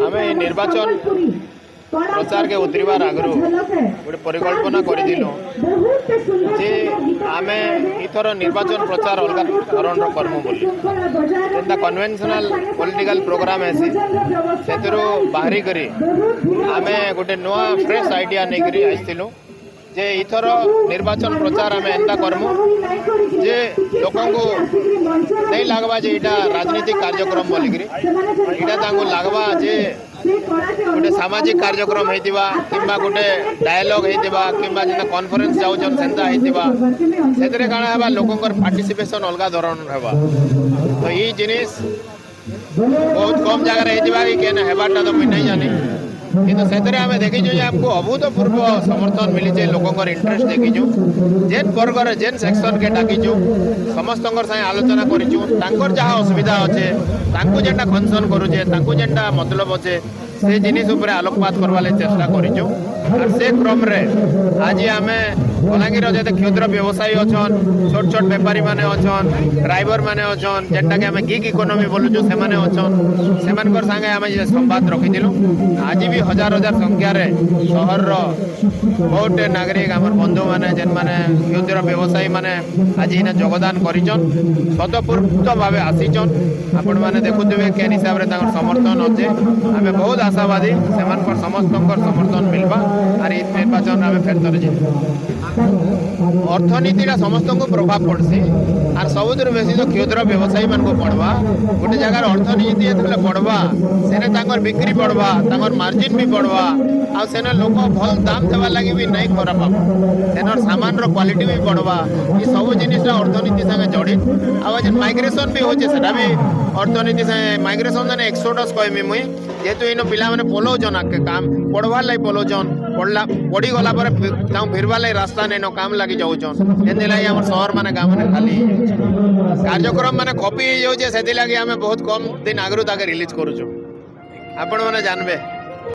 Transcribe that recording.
आमे निर्वाचन प्रचार के उतरबार आगु गोटे परिकल्पना करूँ जे आम इथर निर्वाचन प्रचार अलग धरण करमु बोली जेनता कन्वेंशनल पॉलिटिकल प्रोग्राम है से बाहरी करी आम गोटे नुआ फ्रेश आइडिया नहीं आसलु जे इथर निर्वाचन प्रचार आम एंता करमु जे लोक नहीं लगवा जे इटा राजनीतिक कार्यक्रम बोलिकी इटा लगवा जे गोटे सामाजिक कार्यक्रम होइतिबा किंबा गोटे डायलॉग होइतिबा किंबा जेना कॉन्फ्रेंस जाउछन सेंता होइतिबा सेतरे काना हेबा लोकंकर पार्टिसिपेशन अलगा धरण हेबा तो ई जिनिस बहुत कम जगह होइतिबा कि केना हेबाटा तो मुई नहीं जानी किंतु सेतरे आमे देखिजु जे हमको अभूतपूर्व समर्थन मिली लोकंकर इंटरेस्ट देखिजु जेन वर्गर जेन सेक्शन के डाकिजु समस्तंकर साथे आलोचना करिजु तांकर जहाँ असुविधा अच्छे तांको जेनटा कनसर्न करूचे तांको जेनटा मतलब अच्छे से जिनिस उपरे आलोकपात करवा चेष्टा करिजु और से क्रम रे आज आम बलांगीर जते क्षुद्र व्यवसायी अच्छन छोट छोट बेपारी माने अच्छन ड्राइवर माने अच्छन जेनटा के आम गिग इकोनॉमी बोलुचु से माने अच्छन सेमानकर संगे आम जे संवाद रखिथिलु आज भी हजार हजार संख्या रे शहर रो बहुत नागरिक आम बंधु माने जेन माने क्षुद्र व्यवसायी माने आज इने योगदान करिचन स्वतःपूर्त भाव आसीचन आपण माने देखुथिबे केन हिसाब रे तांकर समर्थन अच्छे आम बहुत आशावादी सेमानकर समस्तंकर समर्थन मिलबा और इ निर्वाचन आम फेर थरे अर्थनीति समस्त को प्रभाव पड़सी और सबुठ बेसी जो क्षुद्र व्यवसायी मान को पड़वा गोटे जगार अर्थनीति जो बढ़वा से बिक्री बढ़वा मार्जिन भी बढ़वा आने लोक भल दाम देवा लगी भी नहीं खराब हम सामान क्वालिटी भी बढ़वा ये सब जिनिस अर्थनीति संगे जड़ित आज माइग्रेशन भी होचे सेटा भी अर्थनीति संगे माइग्रेशन जाने एक्सोडस कहमी मुई जेहेतु इन पिला मैंने पलाउन काम पढ़वार लगी पलाउन पढ़ी गला फिरवार लगी रास्ता नहीं काम लगी जाऊन एंदी आम सहर माने गाँव मैंने खाली कार्यक्रम माने कॉपी हो जाए से बहुत कम दिन आगु ताके रिलीज करूँ आपण मैंने जानबे।